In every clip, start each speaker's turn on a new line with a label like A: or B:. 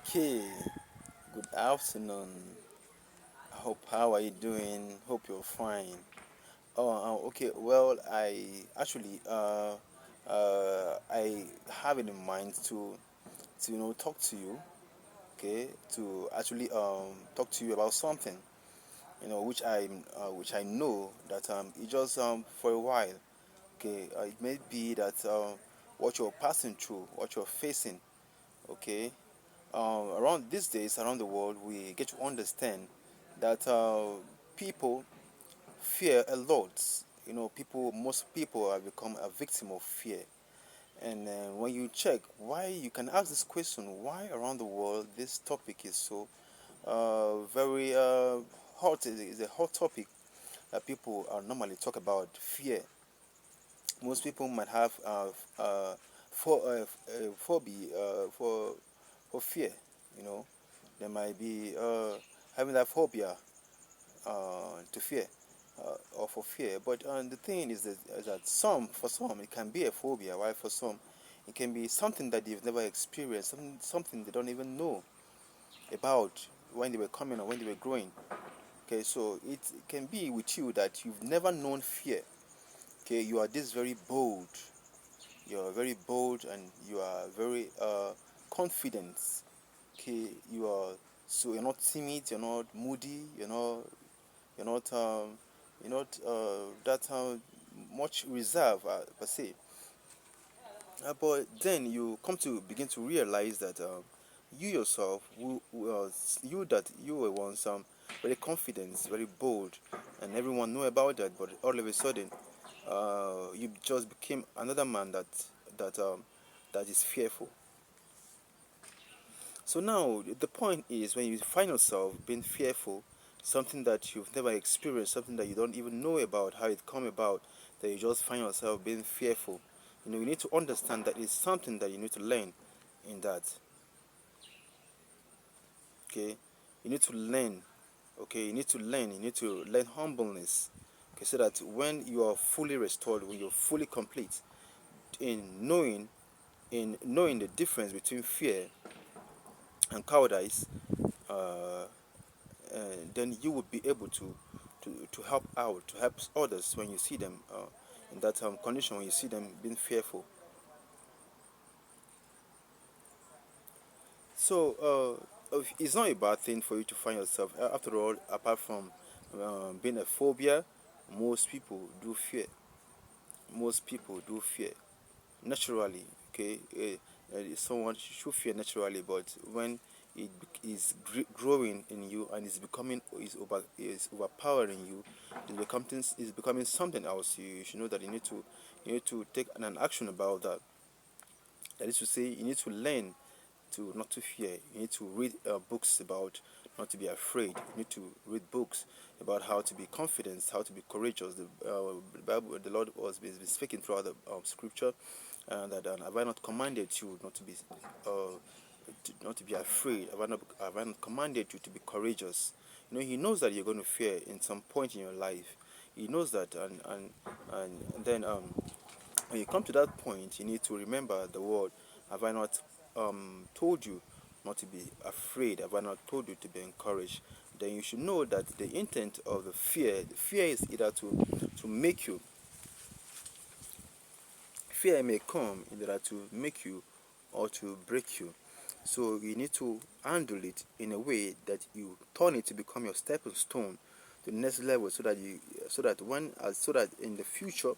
A: Okay, good afternoon. How are you doing? Hope you're fine. Okay. Well, I have it in mind to talk to you. Okay, to actually talk to you about something which I know that it just for a while. Okay, it may be that what you're passing through, what you're facing. Okay, around these days around the world, we get to understand that people fear a lot. Most people have become a victim of fear. And when you check why, you can ask this question: why around the world this topic is so very hot? Is a hot topic that people normally talk about fear. Most people might have phobia for fear. You know, they might be having that phobia to fear or for fear. But the thing is that for some it can be a phobia, while for some it can be something that they've never experienced, something they don't even know about when they were coming or when they were growing. Okay, so it can be with you that you've never known fear. Okay, you are this very bold. You are very bold and you are very confident. Okay, you're not timid, you're not moody, you're not that much reserve per se. But then you come to begin to realize that you yourself, you were once very confident, very bold, and everyone knew about that. But all of a sudden, you just became another man that um, that is fearful. So now the point is, when you find yourself being fearful, something that you've never experienced, something that you don't even know about how it come about, that you just find yourself being fearful. You need to understand that it's something that you need to learn in that. Okay, you need to learn. Okay, you need to learn humbleness. Okay, so that when you are fully restored, when you're fully complete in knowing the difference between fear and cowardice, uh, then you would be able to help out, to help others when you see them in that condition, when you see them being fearful. So it's not a bad thing for you to find yourself. After all, apart from being a phobia, most people do fear. Most people do fear naturally. Okay, someone should fear naturally, but when it is growing in you and is overpowering you, it's becoming something else. You should know that you need to take an action about that. That is to say, you need to learn to not to fear. You need to read books about not to be afraid. You need to read books about how to be confident, how to be courageous. The Bible, the Lord was been speaking throughout the scripture, that have I not commanded you not to be afraid? Have I not commanded you to be courageous? He knows that you're going to fear in some point in your life. He knows that, and then when you come to that point, you need to remember the word. Have I not told you not to be afraid? Have I not told you to be encouraged? Then you should know that the intent of the fear is either to make you, fear may come in order to make you or to break you. So you need to handle it in a way that you turn it to become your stepping stone to the next level, so that in the future,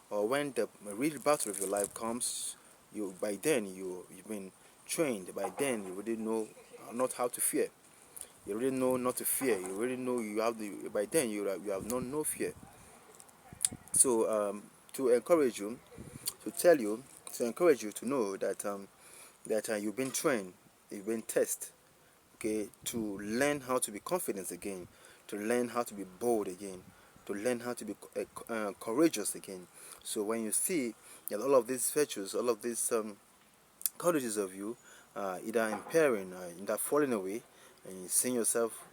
A: or when the real battle of your life comes, you've been trained. By then you already know not how to fear. You already know not to fear. You already know you have the. By then you have no fear. So to encourage you, to tell you, to encourage you to know that you've been trained, you've been tested, okay, to learn how to be confident again, to learn how to be bold again, to learn how to be courageous again. So when you see that all of these virtues, all of these qualities of you, either impairing, either falling away, and you seeing yourself,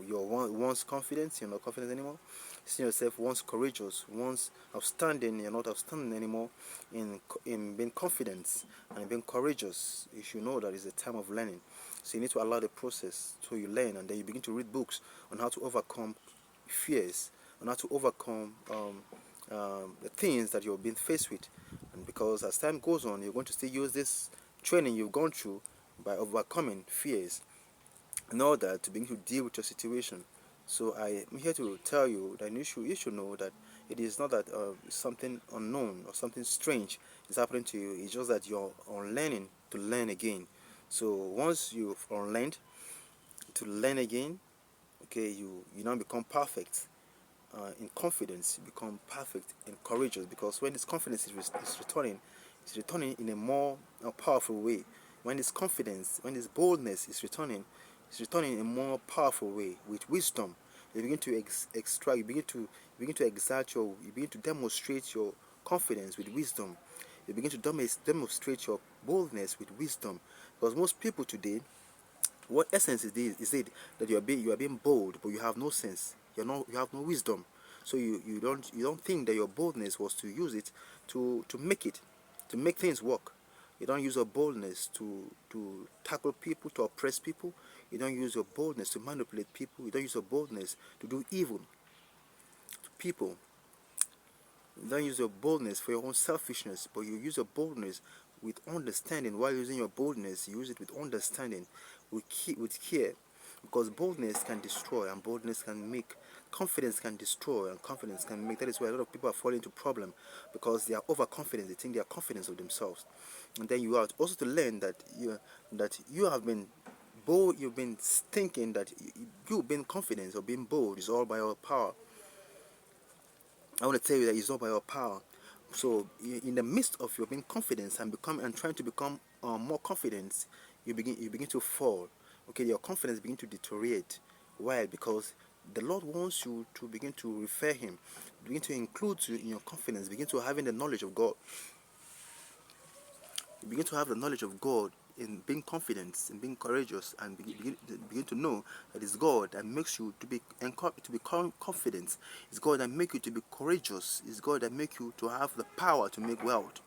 A: you're once confident, you're not confident anymore, seeing yourself once courageous, once outstanding, you're not outstanding anymore in being confident and being courageous. You should know that it's a time of learning. So you need to allow the process so you learn, and then you begin to read books on how to overcome fears, on how to overcome the things that you're being faced with. And because as time goes on, you're going to still use this training you've gone through by overcoming fears in order to begin to deal with your situation. So I am here to tell you that you should know that it is not that something unknown or something strange is happening to you. It's just that you're unlearning to learn again. So once you've unlearned to learn again, okay, you now become perfect in confidence. You become perfect and courageous, because when this confidence is returning, it's returning in a more powerful way. When this confidence, when this boldness is returning, it's returning in a more powerful way with wisdom. You begin to extract, you begin to exert you begin to demonstrate your confidence with wisdom. You begin to demonstrate your boldness with wisdom, because most people today, what essence is this? Is it that you are being bold, but you have no sense? You have no wisdom. So you don't think that your boldness was to use it to make things work. You don't use your boldness to tackle people, to oppress people. You don't use your boldness to manipulate people. You don't use your boldness to do evil to people. You don't use your boldness for your own selfishness, but you use your boldness with understanding. While using your boldness, you use it with understanding, with care, because boldness can destroy, and boldness can make. Confidence can destroy, and confidence can make. That is why a lot of people are falling into problem, because they are overconfident. They think they are confident of themselves, and then you are also to learn that you have been bold. You've been thinking that you've been confident or being bold is all by your power. I want to tell you that it's not by your power. So, in the midst of your being confident and trying to become more confident, you begin to fall. Okay, your confidence begin to deteriorate. Why? Because the Lord wants you to begin to refer Him, begin to include you in your confidence, begin to having the knowledge of God. You begin to have the knowledge of God in being confident, in being courageous, and begin to know that it's God that makes you to be confident. It's God that makes you to be courageous. It's God that makes you to have the power to make wealth.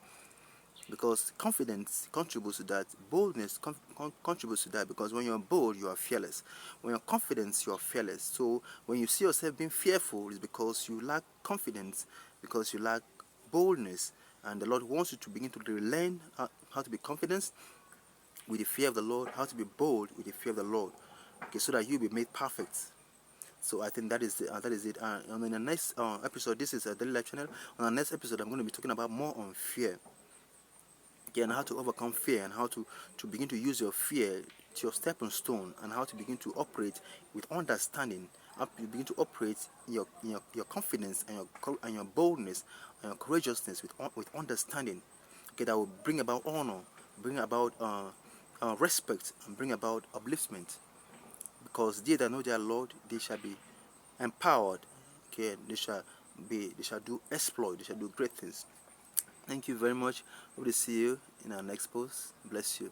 A: Because confidence contributes to that. Boldness contributes to that, because when you're bold, you are fearless. When you're confident, you are fearless. So when you see yourself being fearful, it's because you lack confidence, because you lack boldness. And the Lord wants you to begin to learn how to be confident with the fear of the Lord, how to be bold with the fear of the Lord, okay, so that you be made perfect. So I think that is it. And in the next episode, this is a Daily Life channel. On the next episode, I'm going to be talking about more on fear, okay, and how to overcome fear, and how to begin to use your fear to your stepping stone, and how to begin to operate with understanding. How you begin to operate your confidence and your boldness and your courageousness with understanding. Okay, that will bring about honor, bring about respect, and bring about upliftment. Because they that know their Lord, they shall be empowered. Okay, they shall do exploit, they shall do great things. Thank you very much. Hope to see you in our next post. Bless you.